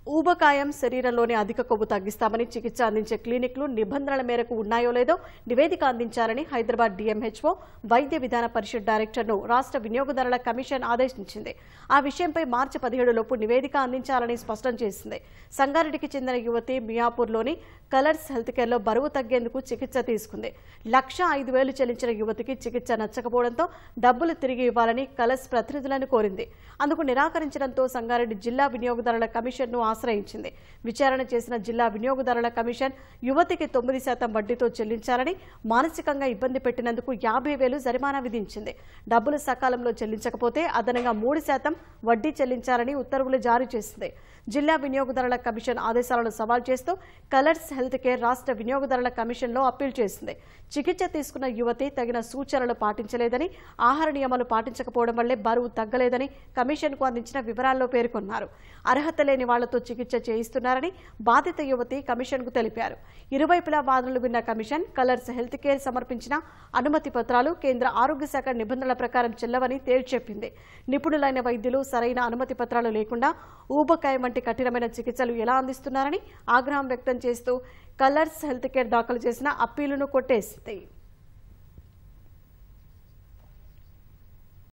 ఊబకాయం శరీరంలోని అధిక కొవ్వు తగ్గిస్తామని చికిత్స అందించే క్లినిక్లు నిబంధనల మేరకు ఉన్నాయో లేదో నివేదిక అందించాలని హైదరాబాద్ డిఎంహెచ్ఓ వైద్య విధాన పరిషత్ డైరెక్టర్ను రాష్ట్ర వినియోగదారుల కమిషన్ ఆదేశించింది. ఆ విషయంపై మార్చి 17 లోపు నివేదిక అందించాలని స్పష్టం చేసింది. సంగారెడ్డికి చెందిన యువతి మియాపూర్లోని కలర్స్ హెల్త్ కేర్లో బరువు తగ్గేందుకు చికిత్స తీసుకుంది. 1,05,000 చెల్లించిన యువతికి చికిత్స నచ్చకపోవడంతో డబ్బులు తిరిగి ఇవ్వాలని కలర్స్ ప్రతినిధులను కోరింది. అందుకు నిరాకరించడంతో సంగారెడ్డి జిల్లా వినియోగదారుల కమిషన్ను ఆశ్రయించింది. విచారణ చేసిన జిల్లా వినియోగదారుల కమిషన్ యువతికి 9% వడ్డీతో చెల్లించాలని, మానసికంగా ఇబ్బంది పెట్టినందుకు 50,000 జరిమానా విధించింది. డబ్బులు సకాలంలో చెల్లించకపోతే అదనంగా 3% వడ్డీ చెల్లించాలని ఉత్తర్వులు జారీ చేసింది. జిల్లా వినియోగదారుల కమిషన్ ఆదేశాలను సవాల్ చేస్తూ కలర్స్ హెల్త్ కేర్ రాష్ట్ర వినియోగదారుల కమిషన్లో అప్పీల్ చేసింది. చికిత్స తీసుకున్న యువతి తగిన సూచనలు పాటించలేదని, ఆహార నియమాలు పాటించకపోవడం వల్లే బరువు తగ్గలేదని కమిషన్కు అందించిన వివరాల్లో పేర్కొన్నారు. అర్హత లేని వాళ్లతో చికిత్స చేయిస్తున్నారని బాధిత యువతి కమిషన్కు తెలిపారు. ఇరువైపులా వాదనలు విన్న కమిషన్ కలర్స్ హెల్త్ కేర్ సమర్పించిన అనుమతి పత్రాలు కేంద్ర ఆరోగ్య శాఖ నిబంధనల ప్రకారం చెల్లవని తేల్చెప్పింది. నిపుణులైన వైద్యులు సరైన అనుమతి పత్రాలు లేకుండా ఊబకాయం వంటి కఠినమైన చికిత్సలు ఎలా అందిస్తున్నారని ఆగ్రహం వ్యక్తం చేస్తూ కలర్స్ హెల్త్ కేర్ దాఖలు చేసిన అప్పీలును కొట్టేసింది.